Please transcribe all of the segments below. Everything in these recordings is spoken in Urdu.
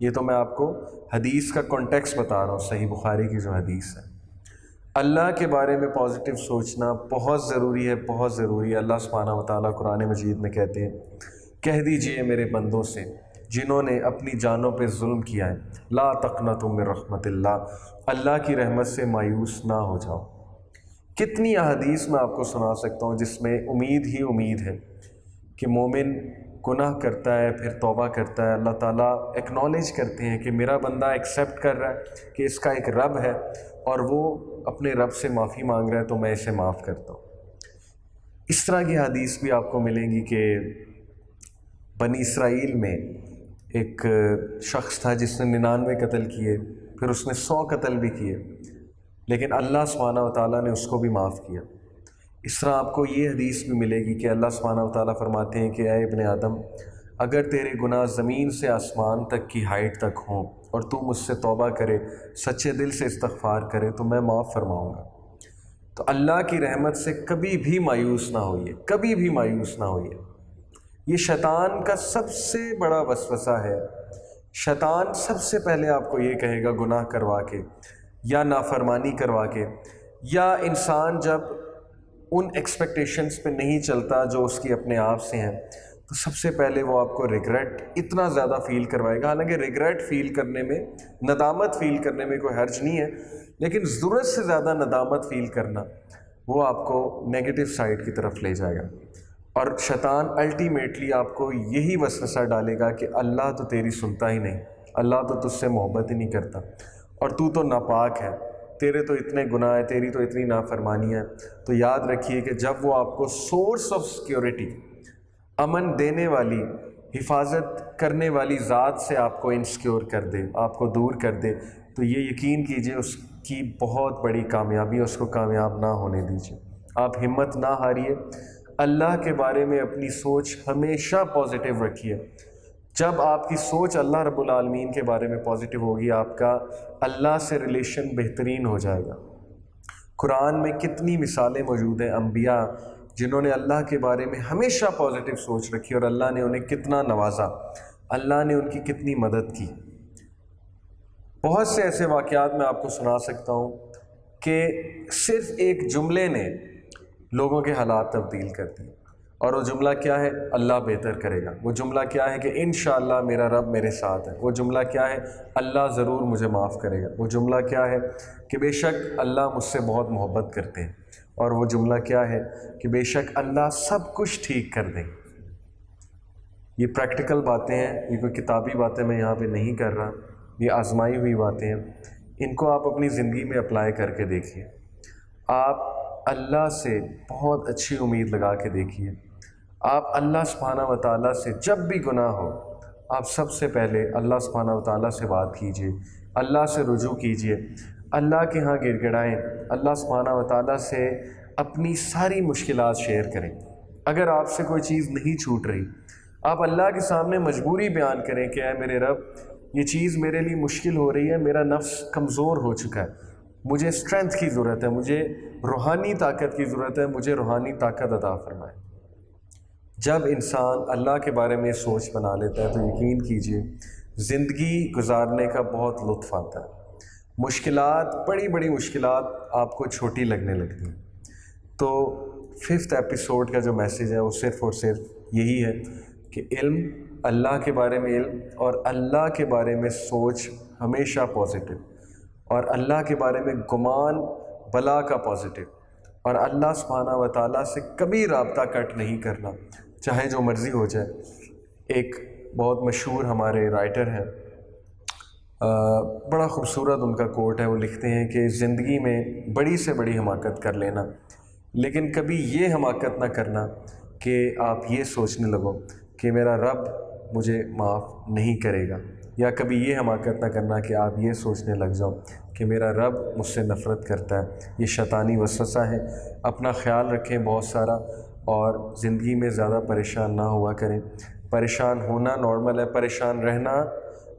یہ تو میں آپ کو حدیث کا کانٹیکسٹ بتا رہا ہوں، صحیح بخاری کی جو حدیث ہے۔ اللہ کے بارے میں پازیٹیو سوچنا بہت ضروری ہے، بہت ضروری ہے۔ اللہ سبحانہ و تعالیٰ قرآن مجید میں کہتے ہیں، کہہ دیجئے میرے بندوں سے جنہوں نے اپنی جانوں پہ ظلم کیا ہے، لا تقنطوا من رحمت اللہ، اللہ کی رحمت سے مایوس نہ ہو جاؤ۔ کتنی احادیث میں آپ کو سنا سکتا ہوں جس میں امید ہی امید ہے کہ مومن گناہ کرتا ہے پھر توبہ کرتا ہے، اللہ تعالیٰ ایکنالج کرتے ہیں کہ میرا بندہ ایکسیپٹ کر رہا ہے کہ اس کا ایک رب ہے اور وہ اپنے رب سے معافی مانگ رہا ہے تو میں اسے معاف کرتا ہوں۔ اس طرح کی حدیث بھی آپ کو ملیں گی کہ بنی اسرائیل میں ایک شخص تھا جس نے 99 قتل کیے، پھر اس نے 100 قتل بھی کیے، لیکن اللہ سبحانہ و تعالیٰ نے اس کو بھی معاف کیا۔ اس طرح آپ کو یہ حدیث بھی ملے گی کہ اللہ سبحانہ و تعالیٰ فرماتے ہیں کہ اے ابن آدم، اگر تیرے گناہ زمین سے آسمان تک کی ہائٹ تک ہوں اور تو مجھ سے توبہ کرے، سچے دل سے استغفار کرے تو میں معاف فرماؤں گا۔ تو اللہ کی رحمت سے کبھی بھی مایوس نہ ہوئیے، کبھی بھی مایوس نہ ہوئیے۔ یہ شیطان کا سب سے بڑا وسوسہ ہے۔ شیطان سب سے پہلے آپ کو یہ کہے گا گناہ کروا کے یا نافرمانی کروا کے، یا انسان جب ان ایکسپیکٹیشنز پہ نہیں چلتا جو اس کی اپنے آپ سے ہیں، تو سب سے پہلے وہ آپ کو ریگریٹ اتنا زیادہ فیل کروائے گا۔ حالانکہ ریگریٹ فیل کرنے میں، ندامت فیل کرنے میں کوئی حرج نہیں ہے، لیکن ضرورت سے زیادہ ندامت فیل کرنا وہ آپ کو نیگیٹو سائڈ کی طرف لے جائے گا۔ اور شیطان الٹیمیٹلی آپ کو یہی وسوسہ ڈالے گا کہ اللہ تو تیری سنتا ہی نہیں، اللہ تو تجھ سے محبت ہی نہیں کرتا، اور تو ناپاک ہے، تیرے تو اتنے گناہ ہیں، تیری تو اتنی نافرمانی ہے۔ تو یاد رکھیے کہ جب وہ آپ کو سورس آف سیکیورٹی، امن دینے والی، حفاظت کرنے والی ذات سے آپ کو انسیکیور کر دے، آپ کو دور کر دے، تو یہ یقین کیجئے اس کی بہت بڑی کامیابی ہے، اس کو کامیاب نہ ہونے دیجئے۔ آپ ہمت نہ ہاریے، اللہ کے بارے میں اپنی سوچ ہمیشہ پازیٹیو رکھیے۔ جب آپ کی سوچ اللہ رب العالمین کے بارے میں پازیٹیو ہوگی، آپ کا اللہ سے ریلیشن بہترین ہو جائے گا۔ قرآن میں کتنی مثالیں موجود ہیں انبیاء جنہوں نے اللہ کے بارے میں ہمیشہ پازیٹیو سوچ رکھی اور اللہ نے انہیں کتنا نوازا، اللہ نے ان کی کتنی مدد کی۔ بہت سے ایسے واقعات میں آپ کو سنا سکتا ہوں کہ صرف ایک جملے نے لوگوں کے حالات تبدیل کر دیے، اور وہ جملہ کیا ہے؟ اللہ بہتر کرے گا۔ وہ جملہ کیا ہے؟ کہ انشاءاللہ میرا رب میرے ساتھ ہے۔ وہ جملہ کیا ہے؟ اللہ ضرور مجھے معاف کرے گا۔ وہ جملہ کیا ہے؟ کہ بے شک اللہ مجھ سے بہت محبت کرتے ہیں۔ اور وہ جملہ کیا ہے؟ کہ بے شک اللہ سب کچھ ٹھیک کر دیں۔ یہ پریکٹیکل باتیں ہیں، یہ کوئی کتابی باتیں میں یہاں پہ نہیں کر رہا، یہ آزمائی ہوئی باتیں ہیں۔ ان کو آپ اپنی زندگی میں اپلائی کر کے دیکھیے۔ آپ اللہ سے بہت اچھی امید لگا کے دیکھیے۔ آپ اللہ سبحانہ و تعالیٰ سے جب بھی گناہ ہو، آپ سب سے پہلے اللہ سبحانہ و تعالیٰ سے بات کیجئے، اللہ سے رجوع کیجئے، اللہ کے ہاں گر گڑائیں، اللہ سبحانہ و تعالیٰ سے اپنی ساری مشکلات شیئر کریں۔ اگر آپ سے کوئی چیز نہیں چھوٹ رہی، آپ اللہ کے سامنے مجبوری بیان کریں کہ اے میرے رب، یہ چیز میرے لیے مشکل ہو رہی ہے، میرا نفس کمزور ہو چکا ہے، مجھے اسٹرینتھ کی ضرورت ہے، مجھے روحانی طاقت کی ضرورت ہے، مجھے روحانی طاقت عطا فرمائے۔ جب انسان اللہ کے بارے میں سوچ بنا لیتا ہے تو یقین کیجئے زندگی گزارنے کا بہت لطف آتا ہے۔ مشکلات، بڑی بڑی مشکلات آپ کو چھوٹی لگنے لگتی ہیں۔ تو 5th ایپیسوڈ کا جو میسیج ہے وہ صرف اور صرف یہی ہے کہ علم، اللہ کے بارے میں علم اور اللہ کے بارے میں سوچ ہمیشہ پازیٹیو، اور اللہ کے بارے میں گمان بلا کا پازیٹیو، اور اللہ سبحانہ و تعالیٰ سے کبھی رابطہ کٹ نہیں کرنا، چاہے جو مرضی ہو جائے۔ ایک بہت مشہور ہمارے رائٹر ہیں، بڑا خوبصورت ان کا کوٹ ہے، وہ لکھتے ہیں کہ زندگی میں بڑی سے بڑی حماقت کر لینا، لیکن کبھی یہ حماقت نہ کرنا کہ آپ یہ سوچنے لگو کہ میرا رب مجھے معاف نہیں کرے گا، یا کبھی یہ حماقت نہ کرنا کہ آپ یہ سوچنے لگ جاؤ کہ میرا رب مجھ سے نفرت کرتا ہے۔ یہ شیطانی وسوسہ ہے۔ اپنا خیال رکھیں بہت سارا، اور زندگی میں زیادہ پریشان نہ ہوا کریں۔ پریشان ہونا نارمل ہے، پریشان رہنا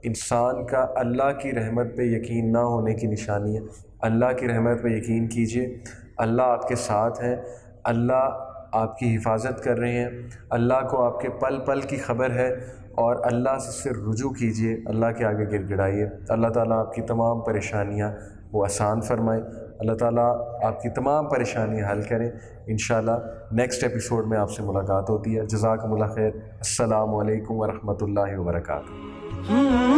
انسان کا اللہ کی رحمت پہ یقین نہ ہونے کی نشانی ہے۔ اللہ کی رحمت پہ یقین کیجئے، اللہ آپ کے ساتھ ہیں، اللہ آپ کی حفاظت کر رہے ہیں، اللہ کو آپ کے پل پل کی خبر ہے، اور اللہ سے رجوع کیجئے، اللہ کے آگے گر گڑائیے۔ اللہ تعالیٰ آپ کی تمام پریشانیاں وہ آسان فرمائے، اللہ تعالیٰ آپ کی تمام پریشانیاں حل کریں۔ انشاءاللہ نیکسٹ ایپیسوڈ میں آپ سے ملاقات ہوتی ہے۔ جزاکم اللہ خیر۔ السلام علیکم ورحمۃ اللہ وبرکاتہ۔